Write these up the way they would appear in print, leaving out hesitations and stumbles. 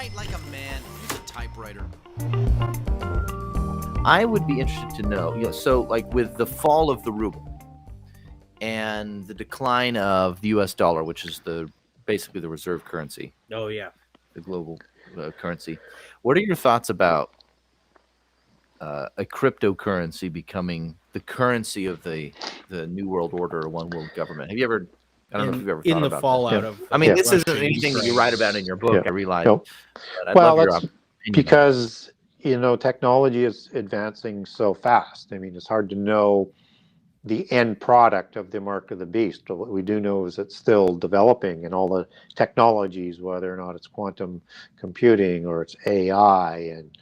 Write like a man. Use a typewriter. I would be interested to know, so like with the fall of the ruble and the decline of the U.S. dollar, which is basically the reserve currency. Oh yeah, the global currency. What are your thoughts about a cryptocurrency becoming the currency of the new world order or one world government? Have you ever? I don't know if you've ever thought about the fallout that. of. I mean, this isn't Russia, anything that you Ukraine. write about in your book. I realize. No. But I'd Well, love your that's opinion on because technology is advancing so fast. I mean, it's hard to know the end product of the mark of the beast. But what we do know is it's still developing, and all the technologies, whether or not it's quantum computing or it's AI and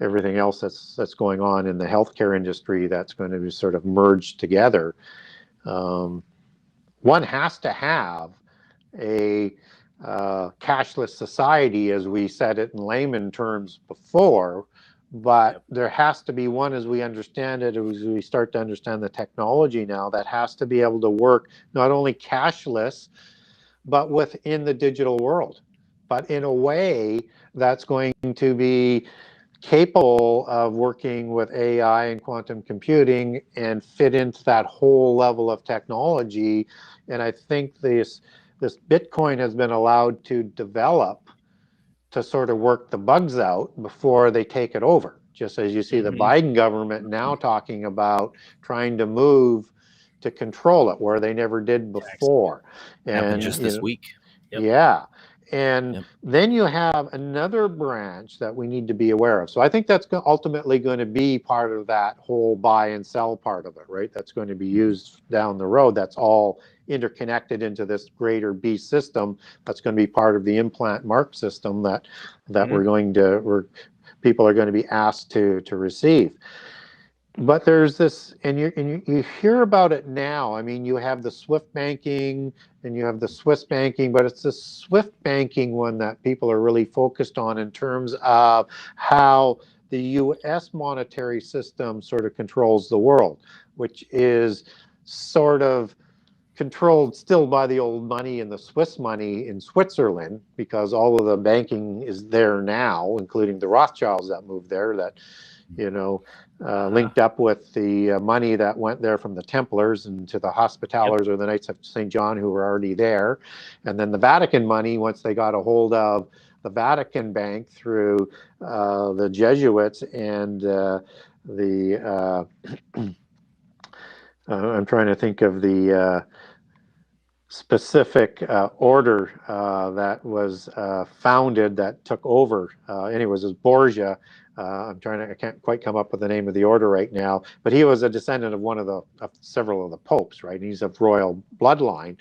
everything else that's going on in the healthcare industry, that's going to be sort of merged together. One has to have a cashless society, as we said it in layman terms before, but there has to be one, as we understand it, as we start to understand the technology now, that has to be able to work not only cashless, but within the digital world, but in a way that's going to be capable of working with AI and quantum computing and fit into that whole level of technology. And I think this Bitcoin has been allowed to develop to sort of work the bugs out before they take it over. Just as you see the Biden government now talking about trying to move to control it where they never did before. And just this week. Yeah. And then you have another branch that we need to be aware of. So I think that's ultimately going to be part of that whole buy and sell part of it, right? That's going to be used down the road. That's all interconnected into this greater beast system. That's going to be part of the implant mark system that people are going to be asked to receive. But there's this, and you hear about it now. I mean, you have the SWIFT banking and you have the Swiss banking, but it's the SWIFT banking one that people are really focused on in terms of how the U.S. monetary system sort of controls the world, which is sort of controlled still by the old money and the Swiss money in Switzerland, because all of the banking is there now, including the Rothschilds that moved there, that linked up with the money that went there from the Templars and to the Hospitallers or the Knights of St. John, who were already there. And then the Vatican money, once they got a hold of the Vatican Bank through the Jesuits and I'm trying to think of the specific order that was founded that took over. Anyways, it was Borgia. I can't quite come up with the name of the order right now, but he was a descendant of several of the popes, right? He's of royal bloodline,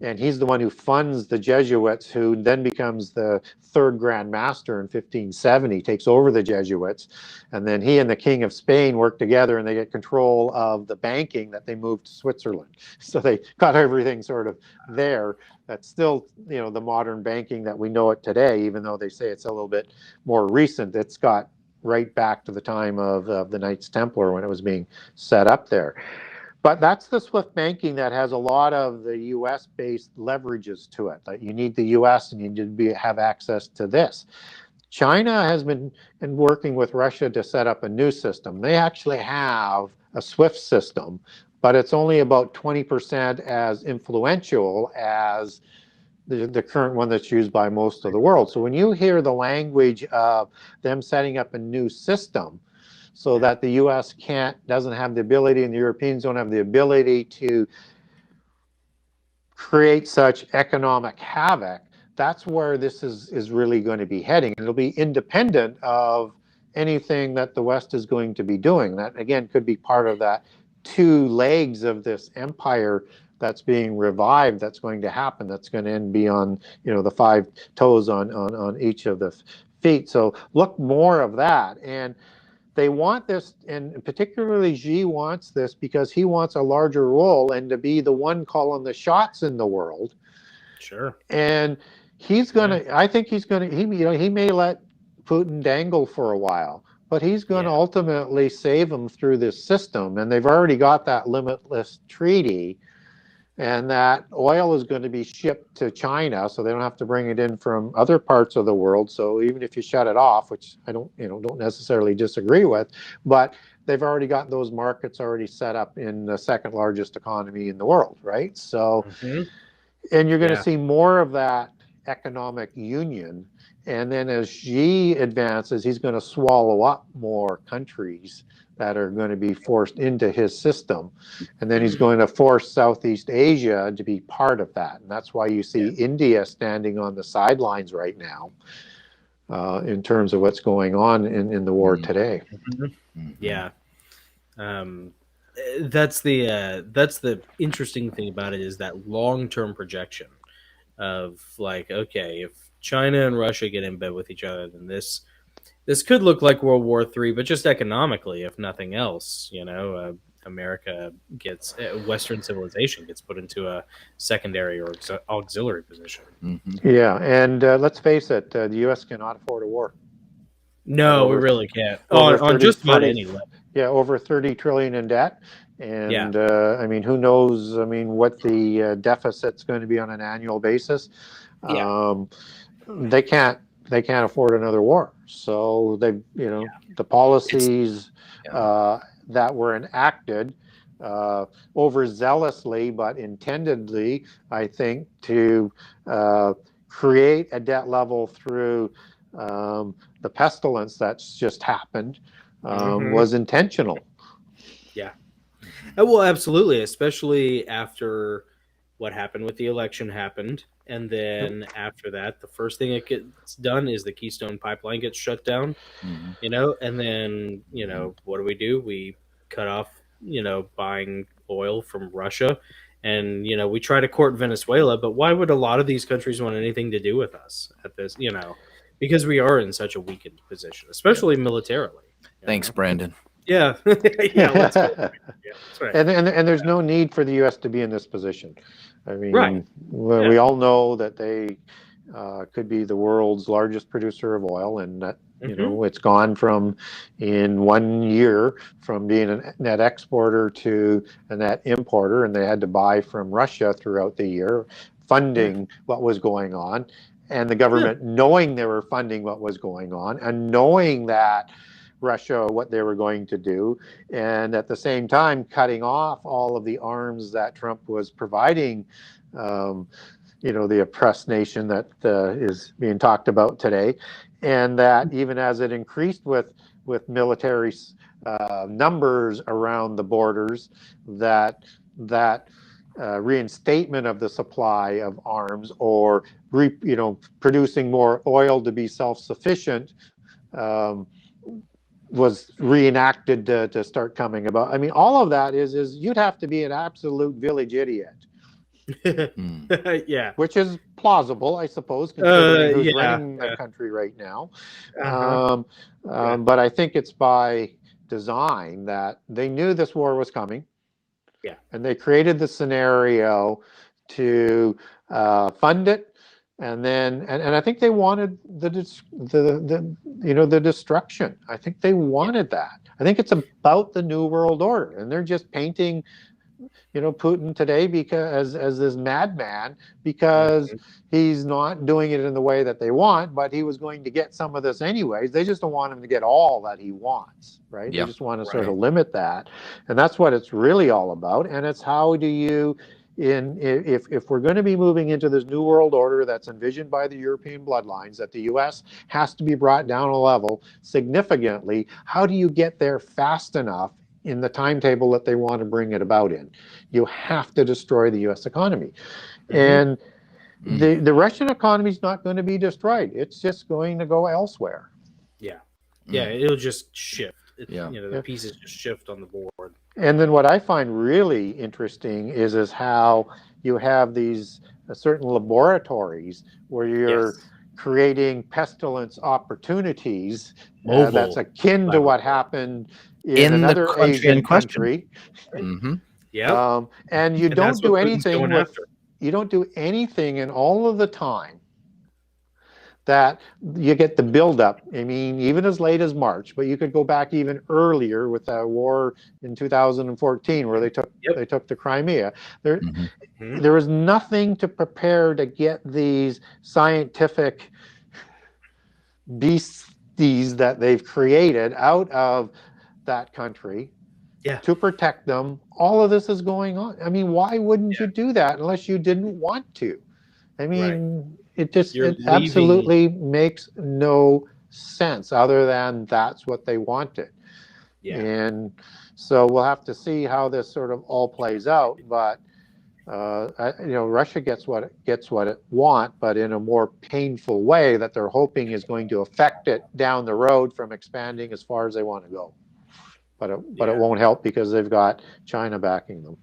and he's the one who funds the Jesuits, who then becomes the third Grand Master in 1570, takes over the Jesuits, and then he and the King of Spain work together, and they get control of the banking that they moved to Switzerland. So they got everything sort of there. That's still, the modern banking that we know it today, even though they say it's a little bit more recent. It's got right back to the time of the Knights Templar when it was being set up there. But that's the SWIFT banking that has a lot of the U.S.-based leverages to it. That you need the U.S. and you need to have access to this. China has been working with Russia to set up a new system. They actually have a SWIFT system, but it's only about 20% as influential as the current one that's used by most of the world. So when you hear the language of them setting up a new system so that the US doesn't have the ability and the Europeans don't have the ability to create such economic havoc, that's where this is really going to be heading. It'll be independent of anything that the West is going to be doing. That, again, could be part of that two legs of this empire that's being revived, that's going to happen, that's going to end be on, the 5 toes on each of the feet. So look more of that. And they want this, and particularly Xi wants this because he wants a larger role and to be the one calling the shots in the world. Sure. And he's going to, I think he's going to, he may let Putin dangle for a while, but he's going to ultimately save him through this system. And they've already got that limitless treaty and that oil is going to be shipped to China, so they don't have to bring it in from other parts of the world. So even if you shut it off, which I don't necessarily disagree with, but they've already got those markets already set up in the second largest economy in the world, right? So, and you're going to see more of that economic union. And then as Xi advances, he's going to swallow up more countries that are going to be forced into his system. And then he's going to force Southeast Asia to be part of that. And that's why you see India standing on the sidelines right now in terms of what's going on in the war today. Yeah. That's the interesting thing about it, is that long-term projection of like, okay, if China and Russia get in bed with each other, then this could look like World War III, but just economically, if nothing else. America gets Western civilization gets put into a secondary or auxiliary position. Yeah, and let's face it, the U.S. cannot afford a war. No, we really can't. On just about any level. Yeah, over 30 trillion in debt. And I mean, who knows? I mean, what the deficit's going to be on an annual basis. They can't afford another war. So they, the policies that were enacted overzealously but intendedly, I think, to create a debt level through the pestilence that's just happened was intentional. Yeah. Well, absolutely, especially after what happened with the election happened. And then after that, the first thing that gets done is the Keystone Pipeline gets shut down, and then, what do? We cut off, buying oil from Russia. And, we try to court Venezuela, but why would a lot of these countries want anything to do with us at this, because we are in such a weakened position, especially militarily. Thanks, Brandon. Yeah. Let's go. That's right. And there's no need for the U.S. to be in this position. I mean, we all know that they could be the world's largest producer of oil, and that it's gone from, in 1 year, from being a net exporter to a net importer, and they had to buy from Russia throughout the year, funding what was going on, and the government knowing they were funding what was going on, and knowing that Russia, what they were going to do, and at the same time cutting off all of the arms that Trump was providing, the oppressed nation that is being talked about today, and that even as it increased with military numbers around the borders, that reinstatement of the supply of arms, or producing more oil to be self-sufficient, was reenacted to start coming about. I mean, all of that is you'd have to be an absolute village idiot. Which is plausible, I suppose, considering who's running the country right now. But I think it's by design that they knew this war was coming. And they created the scenario to fund it. And then, and I think they wanted the destruction. I think they wanted that. I think it's about the New World Order, and they're just painting, Putin today because as this madman, because he's not doing it in the way that they want, but he was going to get some of this anyways. They just don't want him to get all that he wants, right? They just want to sort of limit that, and that's what it's really all about. And it's how do you, if we're going to be moving into this new world order that's envisioned by the European bloodlines, that the U.S. has to be brought down a level significantly, how do you get there fast enough in the timetable that they want to bring it about in? You have to destroy the U.S. economy. And the Russian economy is not going to be destroyed. It's just going to go elsewhere. It'll just shift. The pieces just shift on the board. And then what I find really interesting is how you have these certain laboratories where you're creating pestilence opportunities that's akin to what happened in another Asian country. And you don't do anything in all of the time that you get the buildup. I mean, even as late as March, but you could go back even earlier with that war in 2014 where they took the Crimea. There was nothing to prepare to get these scientific beasties that they've created out of that country to protect them. All of this is going on. I mean, why wouldn't you do that unless you didn't want to? I mean, it absolutely makes no sense other than that's what they wanted. Yeah. And so we'll have to see how this sort of all plays out. But Russia gets what it wants, but in a more painful way that they're hoping is going to affect it down the road from expanding as far as they want to go. But it won't help because they've got China backing them.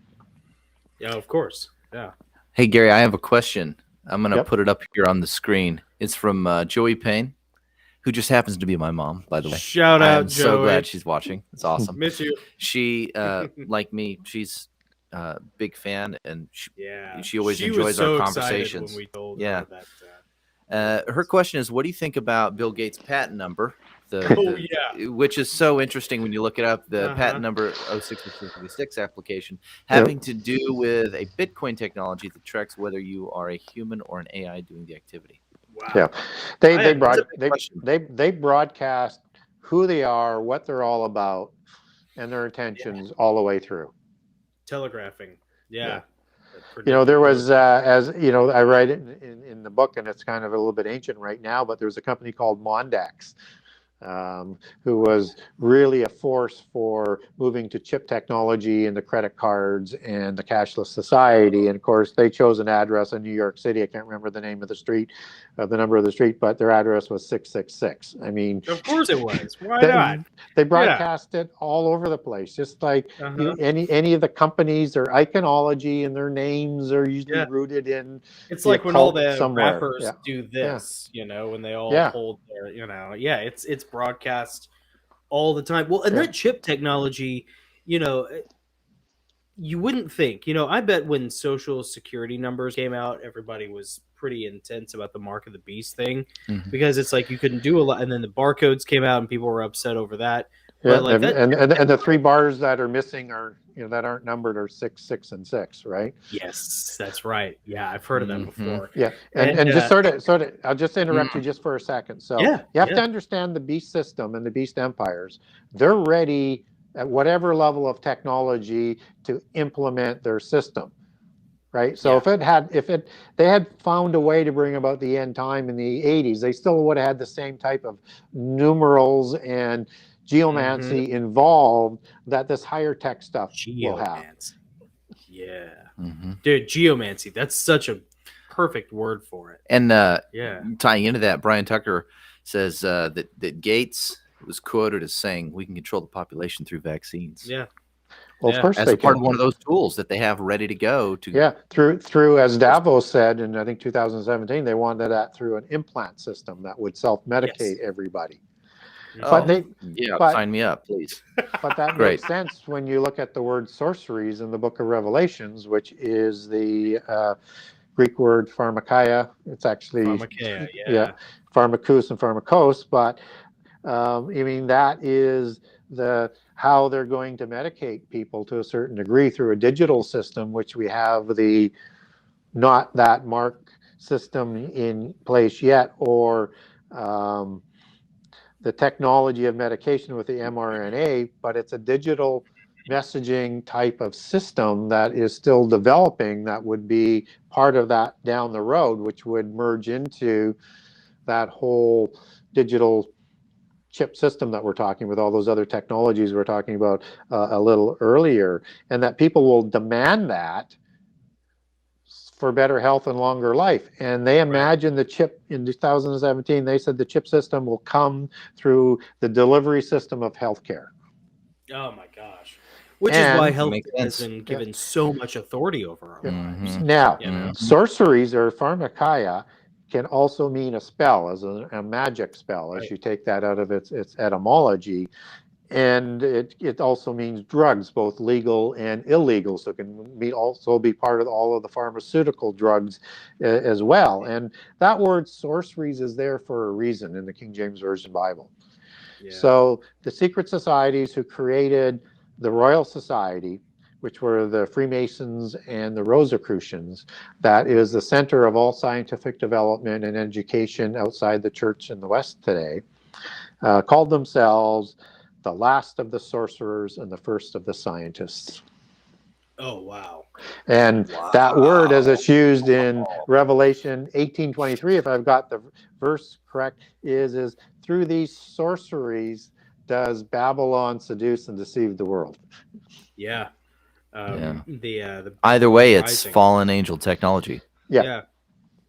Yeah, of course. Yeah. Hey, Gary, I have a question. I'm going to put it up here on the screen. It's from Joey Payne, who just happens to be my mom, by the way. Shout out, Joey. So glad she's watching. It's awesome. Miss you. She, like me, she's a big fan, and she always enjoys our conversations. When we told her that, her question is, what do you think about Bill Gates' patent number? Which is so interesting when you look it up. The patent number 06666 application having to do with a Bitcoin technology that tracks whether you are a human or an AI doing the activity. Wow. Yeah, they broadcast who they are, what they're all about, and their intentions all the way through. Telegraphing. Yeah. There was, as you know, I write it in the book, and it's kind of a little bit ancient right now, but there was a company called Mondex, who was really a force for moving to chip technology and the credit cards and the cashless society. And of course, they chose an address in New York City. I can't remember the name of the street, the number of the street, but their address was 666. I mean, of course it was. Why not? They broadcast it all over the place, just like any of the companies. Their iconology and their names are usually rooted in. It's like when all the rappers do this, when they all hold their, it's broadcast all the time. Well, and that chip technology, you wouldn't think, I bet when social security numbers came out, everybody was pretty intense about the mark of the beast thing, because it's like you couldn't do a lot, and then the barcodes came out and people were upset over that. Yeah, but and the 3 bars that are missing are that aren't numbered are 6, 6, and 6, right? Yes, that's right. Yeah, I've heard of that before. Yeah, and just sort of, I'll just interrupt you just for a second. So you have to understand the beast system and the beast empires. They're ready at whatever level of technology to implement their system, right? So if they had found a way to bring about the end time in the 80s, they still would have had the same type of numerals and geomancy involved that this higher tech stuff will have. Yeah. Dude, geomancy, that's such a perfect word for it. And tying into that, Brian Tucker says that Gates was quoted as saying we can control the population through vaccines. Yeah. Well, of course, as part of one of those tools that they have ready to go to. Through as Davos said in I think 2017, they wanted that through an implant system that would self-medicate everybody. Sign me up, please. But that makes sense when you look at the word sorceries in the Book of Revelations, which is the Greek word pharmakeia. It's actually pharmakus and pharmakos, but that is how they're going to medicate people to a certain degree through a digital system, which we have the not that mark system in place yet, or the technology of medication with the mRNA, but it's a digital messaging type of system that is still developing that would be part of that down the road, which would merge into that whole digital chip system that we're talking with all those other technologies we're talking about a little earlier, and that people will demand that for better health and longer life. And they imagine the chip in 2017, they said the chip system will come through the delivery system of healthcare. Oh my gosh. Which is why health has been given so much authority over our lives. Now, sorceries or pharmakeia can also mean a spell, as a magic spell, as you take that out of its etymology. and it also means drugs, both legal and illegal. So it can also be part of all of the pharmaceutical drugs as well. And that word sorceries is there for a reason in the King James Version Bible. Yeah. So the secret societies who created the Royal Society, which were the Freemasons and the Rosicrucians, that is the center of all scientific development and education outside the church in the West today, called themselves the last of the sorcerers and the first of the scientists. Oh, wow. And that word, as it's used in Revelation 18:23, if I've got the verse correct, is through these sorceries does Babylon seduce and deceive the world. Yeah. The Either way, it's rising. fallen angel technology. Yeah.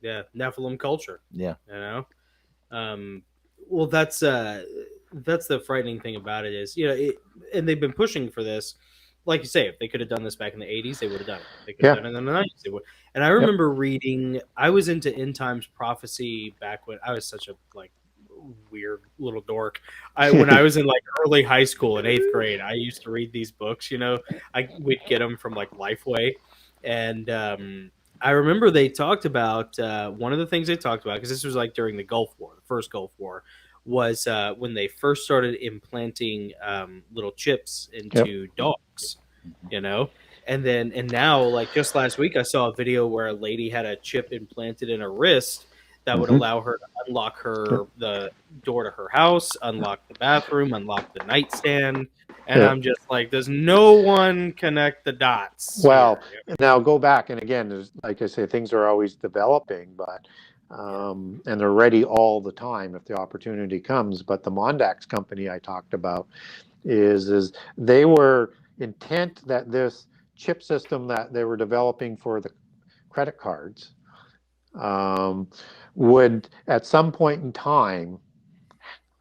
Nephilim culture. Yeah. You know, well, that's the frightening thing about it is, and they've been pushing for this. Like you say, if they could have done this back in the 80s, they would have done it. If they could have done it in the 90s, they would. And I remember reading, I was into end times prophecy back when I was such a weird little dork. When I was in early high school in 8th grade, I used to read these books. We'd get them from Lifeway, and I remember they talked about one of the things they talked about, because this was during the Gulf War, the first Gulf War, was when they first started implanting little chips into dogs, and now just last week I saw a video where a lady had a chip implanted in her wrist that would allow her to unlock the door to her house, unlock the bathroom, unlock the nightstand. And I'm just does no one connect the dots? Well, now go back, and again, like I say, things are always developing, but and they're ready all the time if the opportunity comes. But the Mondax company I talked about is they were intent that this chip system that they were developing for the credit cards would at some point in time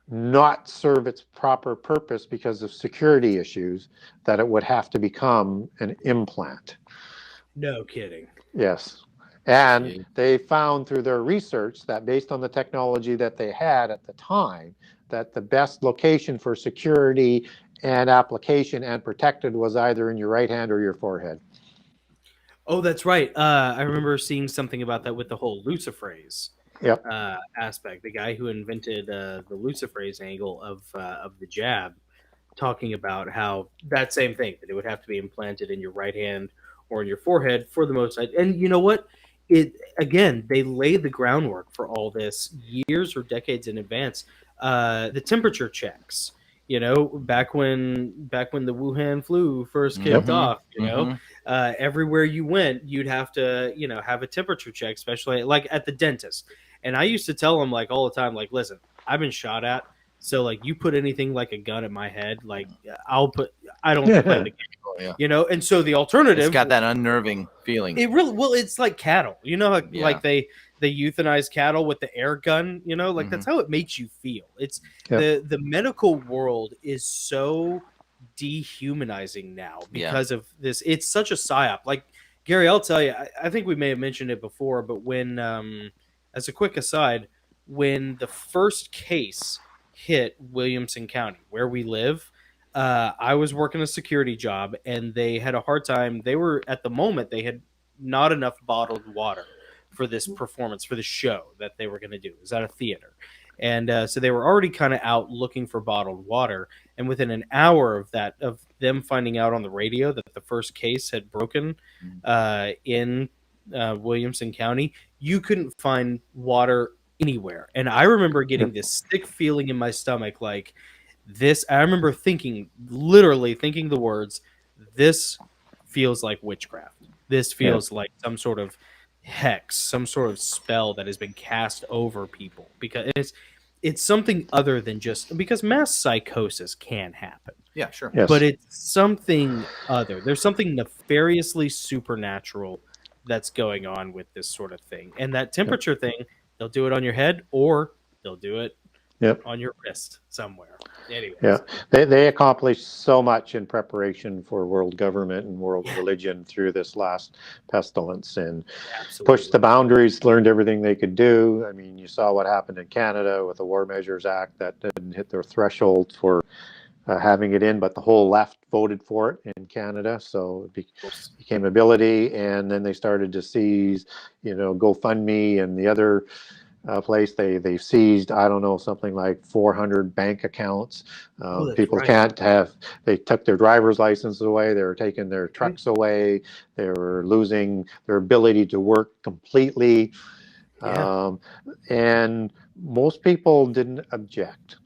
not serve its proper purpose because of security issues, that it would have to become an implant. No kidding. Yes. And they found through their research that based on the technology that they had at the time, that the best location for security and application and protected was either in your right hand or your forehead. Oh, that's right. I remember seeing something about that with the whole luciferase aspect. The guy who invented the luciferase angle of the jab, talking about how that same thing, that it would have to be implanted in your right hand or in your forehead for the most. And you know what? They laid the groundwork for all this years or decades in advance. The temperature checks. Back when the Wuhan flu first kicked off, everywhere you went, you'd have to, have a temperature check, especially at the dentist. And I used to tell them all the time, listen, I've been shot at. So you put anything like a gun at my head, I don't play the game, And so the alternative, it's got that unnerving feeling. It's like cattle, they euthanize cattle with the air gun, that's how it makes you feel. It's the medical world is so dehumanizing now because of this. It's such a psyop. Gary, I'll tell you, I think we may have mentioned it before, but when, as a quick aside, when the first case hit Williamson County, where we live, I was working a security job, and they had a hard time. They had not enough bottled water for this performance, for the show that they were going to do. It was at a theater. And so they were already kind of out looking for bottled water. And within an hour of them finding out on the radio that the first case had broken in Williamson County, you couldn't find water anywhere. And I remember getting this sick feeling in my stomach, this. I remember literally thinking the words, "This feels like witchcraft. This feels like some sort of hex, some sort of spell that has been cast over people," because it's something other than just because mass psychosis can happen. Yeah, sure. Yes. But it's something other. There's something nefariously supernatural that's going on with this sort of thing. And that temperature thing, they'll do it on your head or they'll do it on your wrist somewhere. Anyways. Yeah, they accomplished so much in preparation for world government and world religion through this last pestilence, and pushed the boundaries, learned everything they could do. I mean, you saw what happened in Canada with the War Measures Act that didn't hit their threshold for having it in, but the whole left voted for it in Canada, so it became ability. And then they started to seize, GoFundMe and the other place. They seized, I don't know, something like 400 bank accounts. People can't have. They took their driver's license away. They were taking their trucks away. They were losing their ability to work completely. And most people didn't object.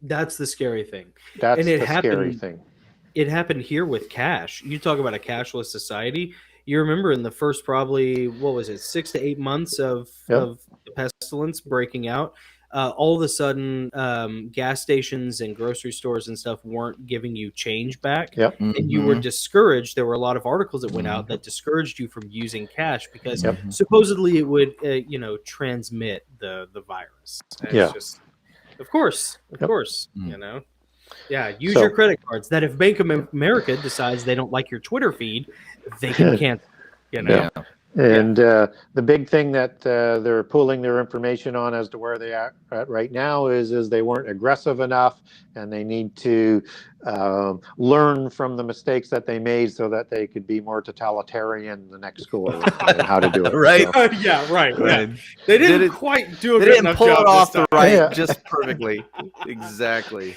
That's the scary thing. That's and it the happened, scary thing. It happened here with cash. You talk about a cashless society. You remember in the first probably, 6 to 8 months of the pestilence breaking out, all of a sudden gas stations and grocery stores and stuff weren't giving you change back. And you were discouraged. There were a lot of articles that went out that discouraged you from using cash because supposedly it would transmit the virus. And it's just, of course, use your credit cards. That if Bank of America decides they don't like your Twitter feed, they can cancel. And the big thing that they're pooling their information on as to where they are at right now is they weren't aggressive enough, and they need to learn from the mistakes that they made so that they could be more totalitarian the next go around and how to do it. Right? So, right. They didn't quite do a they good didn't enough pull job it off this the time. right just perfectly. Exactly.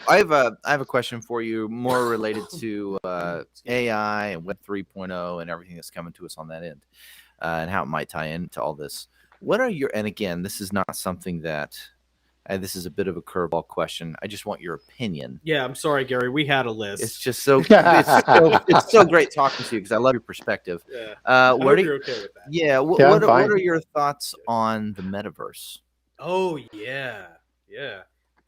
I have a question for you, more related to AI and Web 3.0 and everything that's coming to us on that end, and how it might tie into all this. What are your, and again, this is not something that, this is a bit of a curveball question. I just want your opinion. Yeah, I'm sorry, Gary. We had a list. It's just it's so great talking to you because I love your perspective. I hope you're okay with that. Yeah. What are your thoughts on the metaverse? Oh yeah.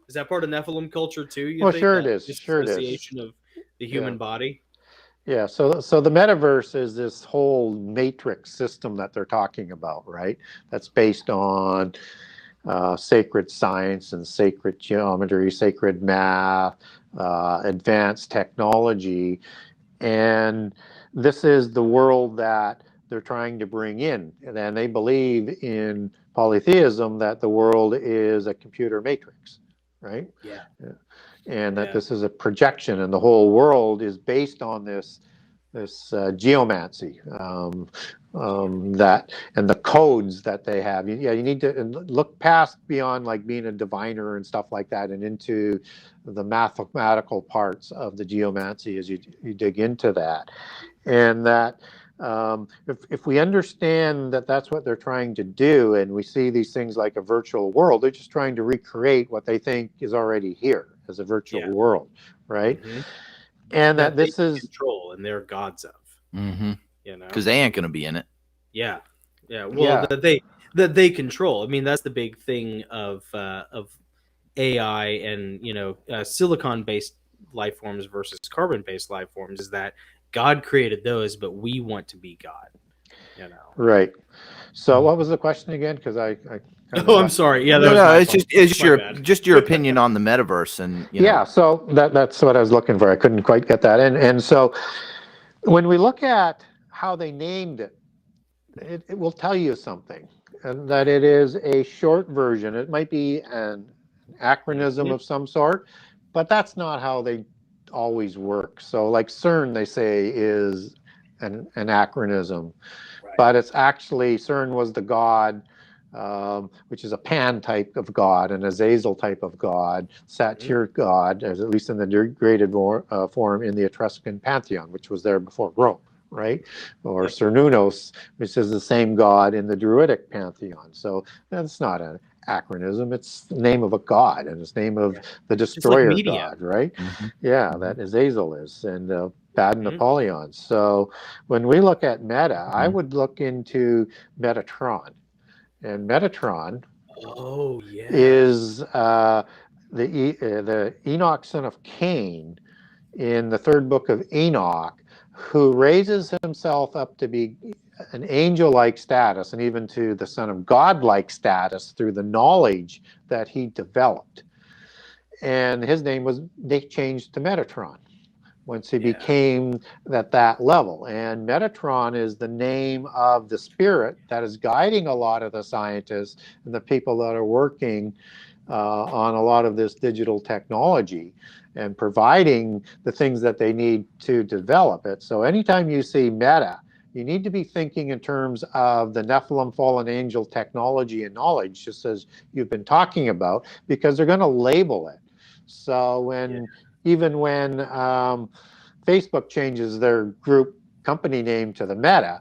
Is that part of Nephilim culture too? Well, sure it is. Sure it is. Association of the human body. Yeah, so the metaverse is this whole matrix system that they're talking about, right? That's based on sacred science and sacred geometry, sacred math, advanced technology. And this is the world that they're trying to bring in. And they believe in polytheism, that the world is a computer matrix, right? Yeah. And that this is a projection, and the whole world is based on this geomancy, that, and the codes that they have. You need to look past beyond like being a diviner and stuff like that, and into the mathematical parts of the geomancy as you dig into that. And that if we understand that that's what they're trying to do, and we see these things like a virtual world, they're just trying to recreate what they think is already here as a virtual world, right? And that this is control, and they're gods of, because they ain't going to be in it. Well, that they control. I mean, that's the big thing of AI and silicon-based life forms versus carbon-based life forms, is that God created those, but we want to be God. Right. So, what was the question again? Because I I'm sorry. Yeah, it's just your opinion on the metaverse, and So that's what I was looking for. I couldn't quite get that. And so when we look at how they named it, it will tell you something, and that it is a short version. It might be an acronym of some sort, but that's not how they always work. So like CERN, they say, is an acronym, but it's actually, CERN was the god, which is a Pan type of god, an Azazel type of god, Satyr god, at least in the degraded form in the Etruscan pantheon, which was there before Rome, right? Or Cernunnos, which is the same god in the Druidic pantheon. So that's not an acronym, it's the name of a god, and it's the name of the destroyer god, right? That Azazel is, and Baden Apollyon. So when we look at meta, I would look into Metatron. And Metatron is the Enoch son of Cain in the third book of Enoch, who raises himself up to be an angel-like status, and even to the son of God-like status through the knowledge that he developed. And his name was changed to Metatron once he became at that level. And Metatron is the name of the spirit that is guiding a lot of the scientists and the people that are working on a lot of this digital technology and providing the things that they need to develop it. So anytime you see Meta, you need to be thinking in terms of the Nephilim fallen angel technology and knowledge, just as you've been talking about, because they're going to label it. So even when Facebook changes their group company name to the Meta,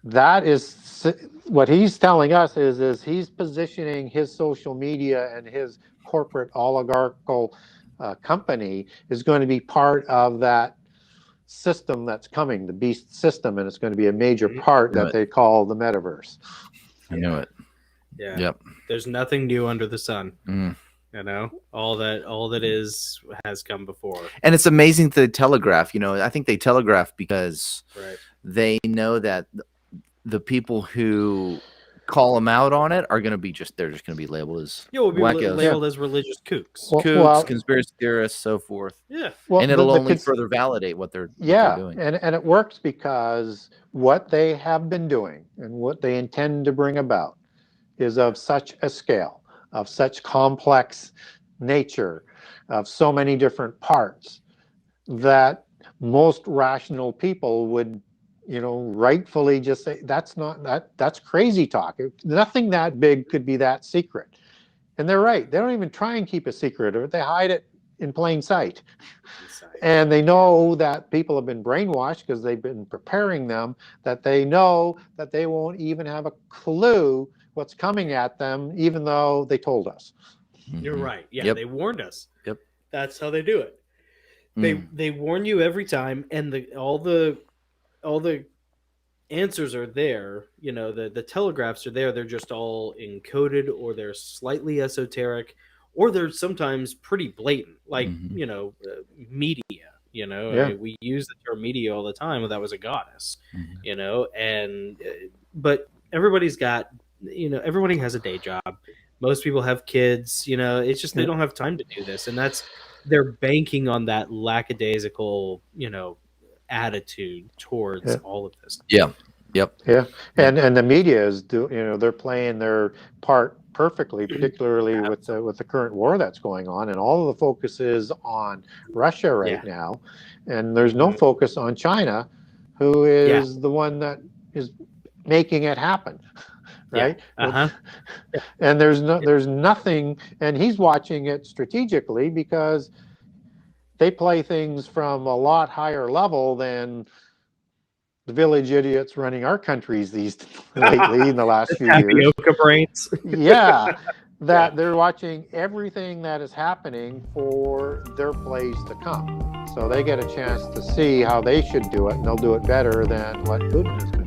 that is what he's telling us is he's positioning his social media and his corporate oligarchical company is going to be part of that system that's coming, the beast system, and it's going to be a major part that they call the metaverse. I know it. Yeah. Yep. There's nothing new under the sun. You know, all that is has come before. And it's amazing to telegraph. You know, I think they telegraph because they know that the people who call them out on it are going to be they're just going to be labeled as labeled as religious kooks. Kooks, conspiracy theorists, so forth. Yeah. Well, and it'll only further validate what they're doing. And it works because what they have been doing and what they intend to bring about is of such a scale, of such complex nature, of so many different parts that most rational people would, rightfully just say that's crazy talk. Nothing that big could be that secret. And they're right. They don't even try and keep a secret, or they hide it in plain sight. And they know that people have been brainwashed because they've been preparing them, that they know that they won't even have a clue what's coming at them, even though they told us. You're right. Yeah, they warned us. Yep. That's how they do it. They warn you every time, and all the answers are there. You know, the telegraphs are there. They're just all encoded, or they're slightly esoteric, or they're sometimes pretty blatant, like media. I mean, we use the term media all the time. Well, that was a goddess. But everybody's got. Everybody has a day job. Most people have kids. It's just they don't have time to do this, and they're banking on that lackadaisical, attitude towards all of this. Yeah. Yep. Yeah. And the media is they're playing their part perfectly, particularly with the current war that's going on, and all of the focus is on Russia right now, and there's no focus on China, who is the one that is making it happen. Right. And there's nothing, and he's watching it strategically because they play things from a lot higher level than the village idiots running our countries lately in the last few years. Tapioca brains. That they're watching everything that is happening for their plays to come. So they get a chance to see how they should do it, and they'll do it better than what Putin is doing.